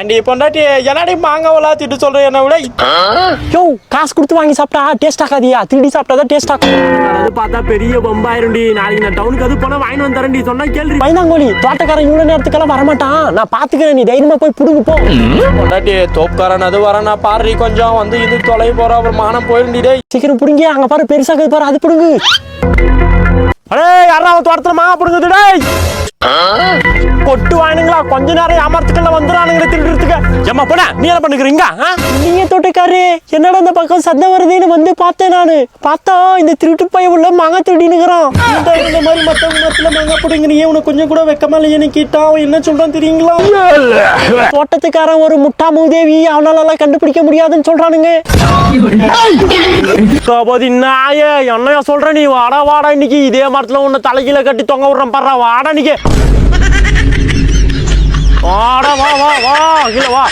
ஏன்டி பொண்டாட்டி என்னடி மாங்காவெல்லாம் திட்டு சொல்ற என்ன விட யோ காசு கொடுத்து வாங்கி சாப்பிட்டா டேஸ்ட் ஆகாதியா திருடி சாப்பிட்டாதான் டேஸ்ட் ஆகும் அது பார்த்தா பெரிய பம்பாயிரும்டி நாளைக்கு நான் டவுனுக்கு அது போனா வாங்கி வந்து தரேன்டி சொன்னா கேள்வி பயந்தாங்கோலி தோட்டக்காரன் இவ்வளவு நேரத்துக்கெல்லாம் வரமாட்டான் நான் பாத்துக்கிறேன் நீ தைரியமா போய் புடுங்க போ பொண்டாட்டி தோப்புக்காரன் அது வர நான் பாரு கொஞ்சம் வந்து இது தொலை போற அப்புறம் மானம் போயிருண்டி டேய் சீக்கிரம் புடுங்க அங்க பாரு பெருசாக பாரு அது புடுங்கு அடே யாராவது தோட்டத்துல மாங்க புடுங்குது டேய் கொட்டு வாங்கினுங்களா கொஞ்ச நேரம் ஏமாத்துக்கெல்லாம் வந்துடுறானுங்க திருடுறதுக்கு ஏமா போட நீ என்ன பண்ணுக்கிறீங்க நீங்க தோட்டக்காரு என்னடா இந்த பக்கம் சத்தம் வருதுன்னு வந்து பார்த்தேன் நானு பார்த்தா இந்த திருட்டு பைய உள்ள மாங்காய் திருடினுங்கிறான் இந்த மாதிரி மத்தவங்க மரத்துல மாங்க புடுங்குறீங்க உனக்கு கொஞ்சம் கூட வெக்கமா இல்லையே கேட்டா அவன் என்ன சொல்றான் தெரியுங்களா தோட்டத்துக்காரன் ஒரு முட்டா மூதேவி அவனால கண்டுபிடிக்க முடியாதுன்னு சொல்றானுங்க நாயே என்னையா சொல்ற நீ வாடா வாடா இன்னைக்கு இதே மரத்துல உன்னை தலைகீழ கட்டி தொங்க விடுறேன் பாடுறா வாடா இன்னைக்கு வாடா வா வா வா கீழே வா